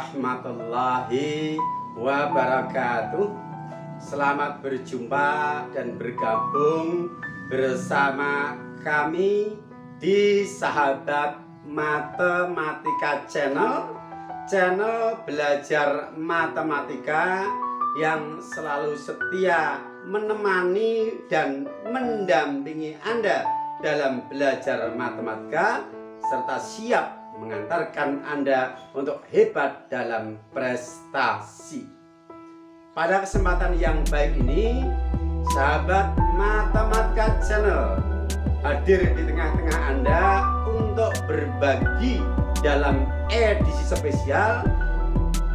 warahmatullahi wabarakatuh. Selamat berjumpa dan bergabung bersama kami di Sahabat Matematika Channel belajar matematika yang selalu setia menemani dan mendampingi Anda dalam belajar matematika serta siap mengantarkan Anda untuk hebat dalam prestasi. Pada kesempatan yang baik ini, Sahabat Matematika Channel hadir di tengah-tengah Anda untuk berbagi dalam edisi spesial,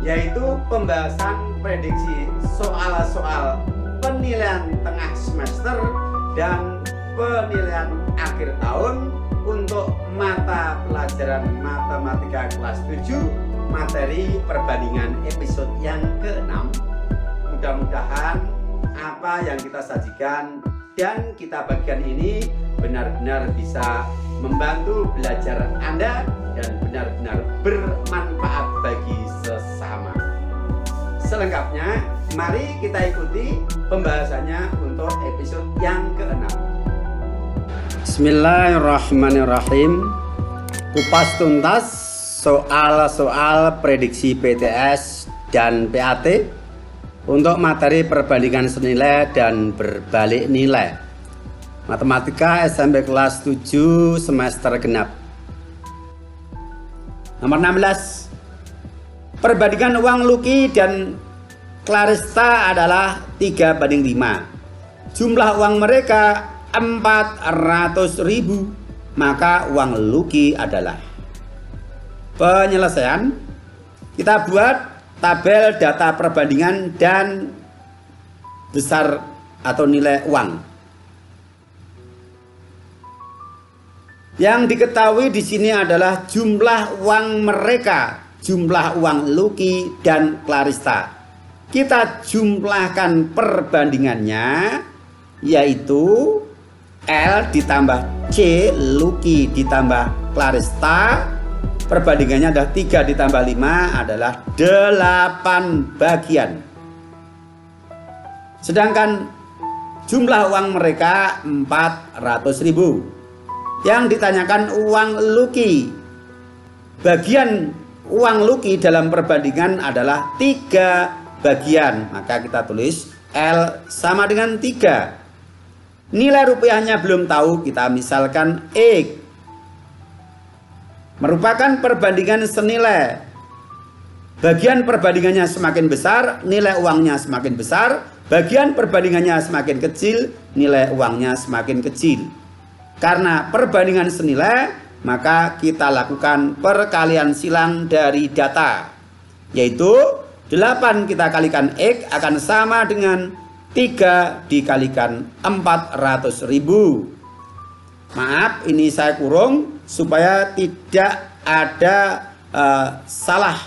yaitu pembahasan prediksi soal-soal penilaian tengah semester dan penilaian akhir tahun untuk mata pelajaran matematika kelas 7 materi perbandingan episode yang ke-6. Mudah-mudahan apa yang kita sajikan dan kita bagikan ini benar-benar bisa membantu belajar Anda dan benar-benar bermanfaat bagi sesama. Selengkapnya, mari kita ikuti pembahasannya untuk episode yang ke-6. Bismillahirrahmanirrahim. Kupas tuntas soal-soal prediksi PTS dan PAT untuk materi perbandingan senilai dan berbalik nilai matematika SMP kelas 7 semester genap. Nomor 16. Perbandingan uang Lucky dan Clarista adalah 3:5. Jumlah uang mereka 400.000, maka uang Lucky adalah. Penyelesaian, kita buat tabel data perbandingan dan besar atau nilai uang. Yang diketahui di sini adalah jumlah uang mereka, jumlah uang Lucky dan Clarista. Kita jumlahkan perbandingannya, yaitu L ditambah C Lucky ditambah Clarista. Perbandingannya adalah 3 ditambah 5 adalah 8 bagian. Sedangkan jumlah uang mereka 400.000. Yang ditanyakan uang Lucky. Bagian uang Lucky dalam perbandingan adalah 3 bagian. Maka kita tulis L sama dengan 3. Nilai rupiahnya belum tahu, kita misalkan X. Merupakan perbandingan senilai. Bagian perbandingannya semakin besar, nilai uangnya semakin besar. Bagian perbandingannya semakin kecil, nilai uangnya semakin kecil. Karena perbandingan senilai, maka kita lakukan perkalian silang dari data, yaitu 8 kita kalikan X akan sama dengan 3 dikalikan 400.000. Maaf, ini saya kurung supaya tidak ada salah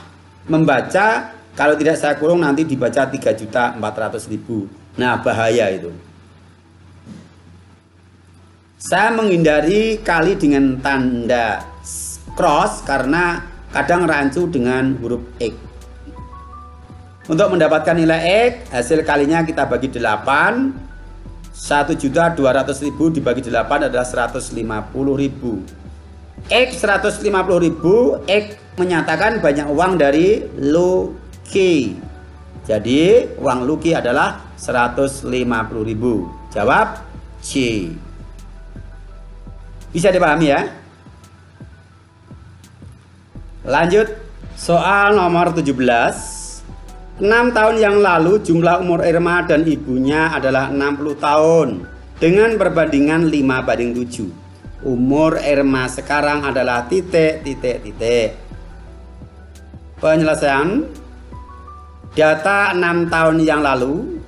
membaca. Kalau tidak saya kurung nanti dibaca 3.400.000. Nah, bahaya itu. Saya menghindari kali dengan tanda cross karena kadang rancu dengan huruf X. Untuk mendapatkan nilai X, hasil kalinya kita bagi 8. 1.200.000 dibagi 8 adalah 150.000. X 150.000, X menyatakan banyak uang dari Lucky. Jadi uang Lucky adalah 150.000. Jawab C. Bisa dipahami ya? Lanjut soal nomor 17. 6 tahun yang lalu jumlah umur Irma dan ibunya adalah 60 tahun dengan perbandingan 5:7. Umur Irma sekarang adalah titik. Penyelesaian, data 6 tahun yang lalu,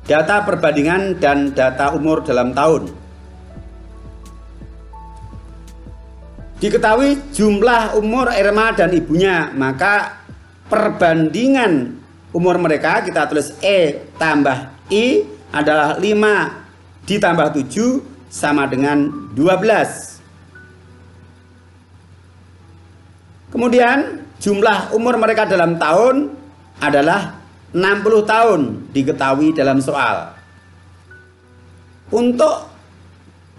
data perbandingan dan data umur dalam tahun. Diketahui jumlah umur Irma dan ibunya, maka perbandingan umur mereka kita tulis E tambah I adalah 5 ditambah 7 sama dengan 12. Kemudian Jumlah umur mereka dalam tahun adalah 60 tahun, diketahui dalam soal. Untuk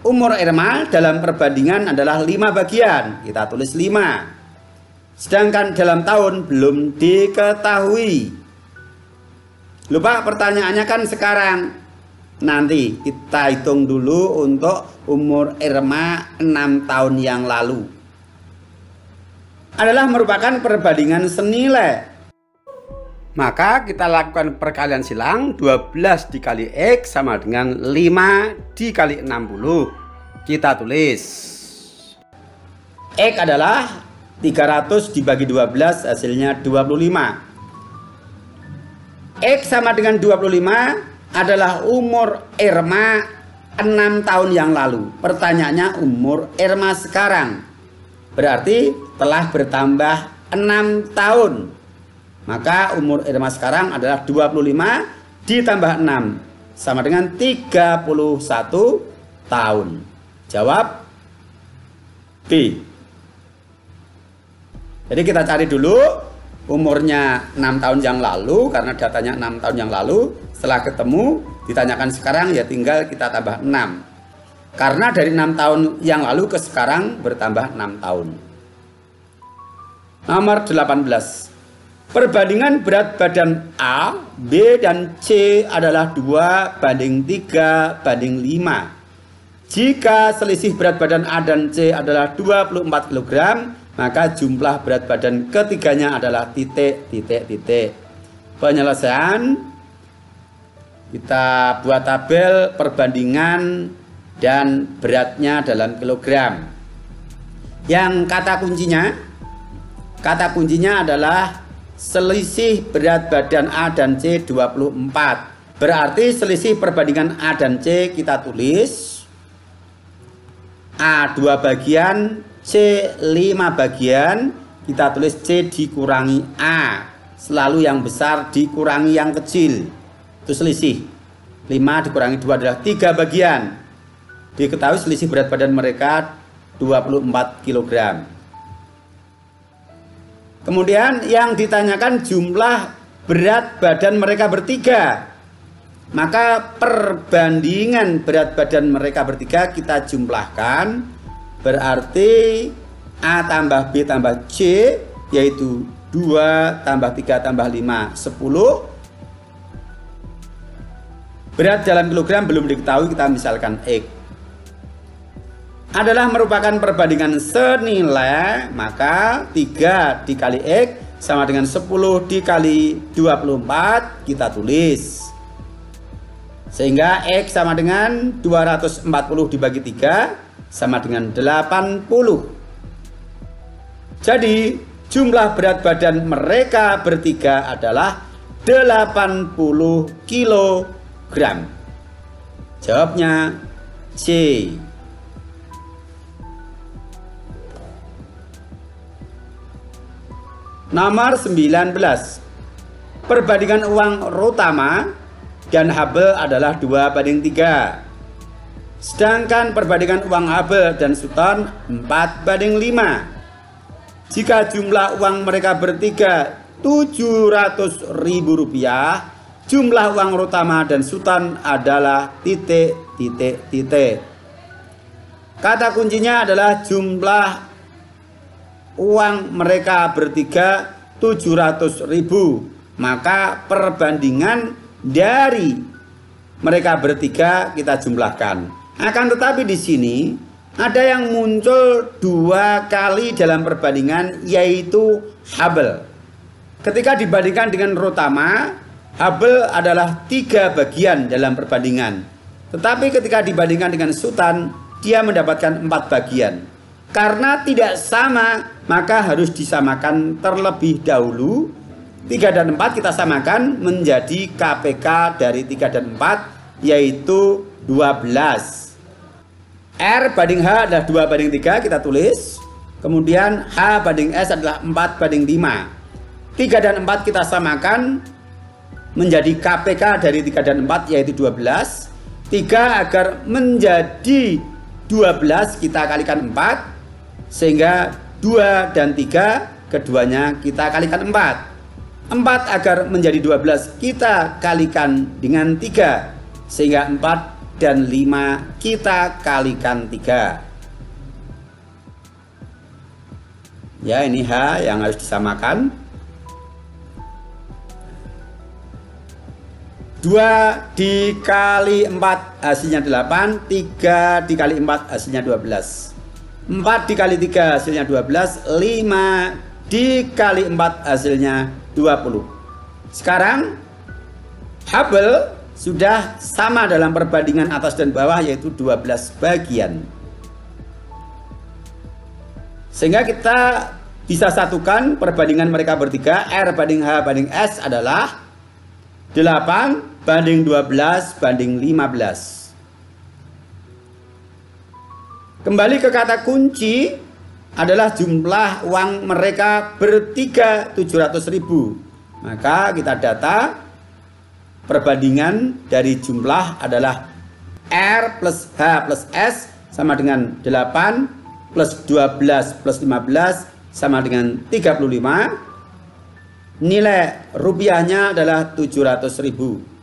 umur Irma dalam perbandingan adalah 5 bagian, kita tulis 5. Sedangkan dalam tahun belum diketahui. Lupa pertanyaannya kan sekarang. Nanti kita hitung dulu untuk umur Irma 6 tahun yang lalu. Adalah merupakan perbandingan senilai. Maka kita lakukan perkalian silang. 12 dikali X sama dengan 5 dikali 60. Kita tulis X adalah 300 dibagi 12 hasilnya 25. X sama dengan 25 adalah umur Irma 6 tahun yang lalu. Pertanyaannya umur Irma sekarang. Berarti telah bertambah 6 tahun. Maka umur Irma sekarang adalah 25 ditambah 6 sama dengan 31 tahun. Jawab B. Jadi kita cari dulu umurnya 6 tahun yang lalu, karena datanya 6 tahun yang lalu. Setelah ketemu, ditanyakan sekarang, ya tinggal kita tambah 6. Karena dari 6 tahun yang lalu ke sekarang bertambah 6 tahun. Nomor 18. Perbandingan berat badan A, B, dan C adalah 2:3:5. Jika selisih berat badan A dan C adalah 24 kg, maka jumlah berat badan ketiganya adalah titik. Penyelesaian, kita buat tabel perbandingan dan beratnya dalam kilogram. Yang kata kuncinya adalah selisih berat badan A dan C 24. Berarti selisih perbandingan A dan C kita tulis A 2 bagian, C 5 bagian. Kita tulis C dikurangi A. Selalu yang besar dikurangi yang kecil. Itu selisih. 5 dikurangi 2 adalah 3 bagian. Diketahui selisih berat badan mereka 24 kg. Kemudian yang ditanyakan jumlah berat badan mereka bertiga. Maka perbandingan berat badan mereka bertiga kita jumlahkan. Berarti A tambah B tambah C, yaitu 2 tambah 3 tambah 5, 10. Berat dalam kilogram belum diketahui, kita misalkan X. Adalah merupakan perbandingan senilai, maka 3 dikali X sama dengan 10 dikali 24, kita tulis. Sehingga X sama dengan 240 dibagi 3 sama dengan 80. Jadi jumlah berat badan mereka bertiga adalah 80 kg. Jawabnya C. Nomor 19. Perbandingan uang Rotama dan Hubble adalah 2:3. Sedangkan perbandingan uang Hubble dan Sutton 4:5. Jika jumlah uang mereka bertiga 700.000 rupiah, jumlah uang Rotama dan Sutton adalah titik. Kata kuncinya adalah jumlah uang mereka bertiga 700.000. Maka perbandingan dari mereka bertiga kita jumlahkan. Akan tetapi di sini ada yang muncul 2 kali dalam perbandingan, yaitu Hubble. Ketika dibandingkan dengan Rotama, Hubble adalah 3 bagian dalam perbandingan. Tetapi ketika dibandingkan dengan Sutton, dia mendapatkan 4 bagian. Karena tidak sama, maka harus disamakan terlebih dahulu. 3 dan 4 kita samakan menjadi KPK dari 3 dan 4, yaitu 12. R banding H adalah 2:3, kita tulis. Kemudian H banding S adalah 4:5. 3 dan 4 kita samakan menjadi KPK dari 3 dan 4, yaitu 12. 3 agar menjadi 12 kita kalikan 4. Sehingga 2 dan 3 keduanya kita kalikan 4. 4 agar menjadi 12 kita kalikan dengan 3. Sehingga 4 dan 5 kita kalikan 3. Ya, ini H yang harus disamakan. 2 dikali 4 hasilnya 8. 3 dikali 4 hasilnya 12. 4 dikali 3 hasilnya 12. 5 dikali 4 hasilnya 20. Sekarang Hubble sudah sama dalam perbandingan atas dan bawah, yaitu 12 bagian. Sehingga kita bisa satukan perbandingan mereka bertiga. R banding H banding S adalah 8 banding 12 banding 15. Kembali ke kata kunci adalah jumlah uang mereka bertiga 700.000. Maka kita data perbandingan dari jumlah adalah R plus H plus S sama dengan 8 plus 12 plus 15 sama dengan 35. Nilai rupiahnya adalah 700.000.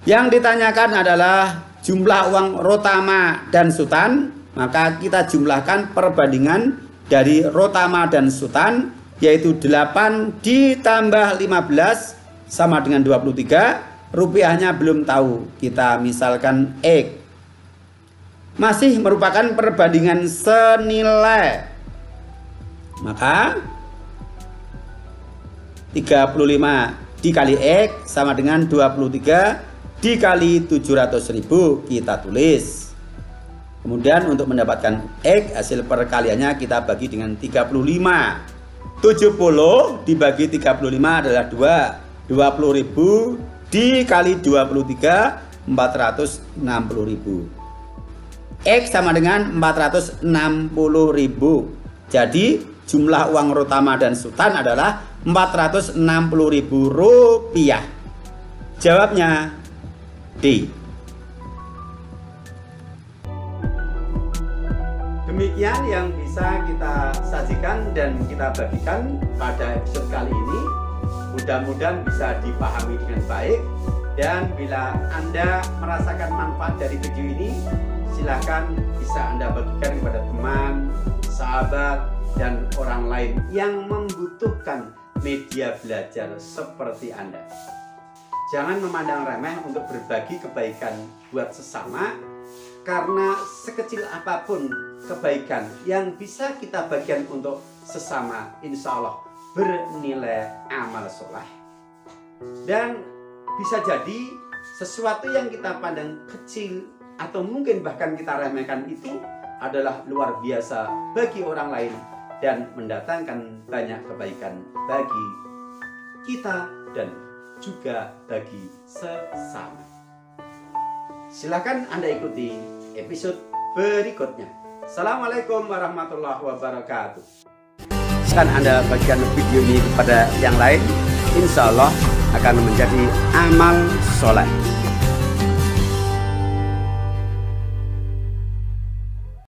Yang ditanyakan adalah jumlah uang Rotama dan Sutan. Maka kita jumlahkan perbandingan dari Rotama dan Sutan, yaitu 8 ditambah 15 sama dengan 23. Rupiahnya belum tahu, kita misalkan X. Masih merupakan perbandingan senilai. Maka 35 dikali X sama dengan 23 dikali 700.000 kita tulis. Kemudian untuk mendapatkan X, hasil perkaliannya kita bagi dengan 35. 70 dibagi 35 adalah 2. 20.000 dikali 23 460.000. X sama dengan 460.000. Jadi jumlah uang Rotama dan Sutan adalah 460.000 rupiah. Jawabnya D. Demikian yang bisa kita sajikan dan kita bagikan pada episode kali ini. Mudah-mudahan bisa dipahami dengan baik. Dan bila Anda merasakan manfaat dari video ini, silakan bisa Anda bagikan kepada teman, sahabat, dan orang lain yang membutuhkan media belajar seperti Anda. Jangan memandang remeh untuk berbagi kebaikan buat sesama, karena sekecil apapun kebaikan yang bisa kita bagikan untuk sesama, insya Allah bernilai amal soleh. Dan bisa jadi sesuatu yang kita pandang kecil atau mungkin bahkan kita remehkan itu adalah luar biasa bagi orang lain dan mendatangkan banyak kebaikan bagi kita dan juga bagi sesama. Silakan Anda ikuti episode berikutnya. Assalamualaikum warahmatullahi wabarakatuh. Silakan Anda bagikan video ini kepada yang lain, insya Allah akan menjadi amal soleh.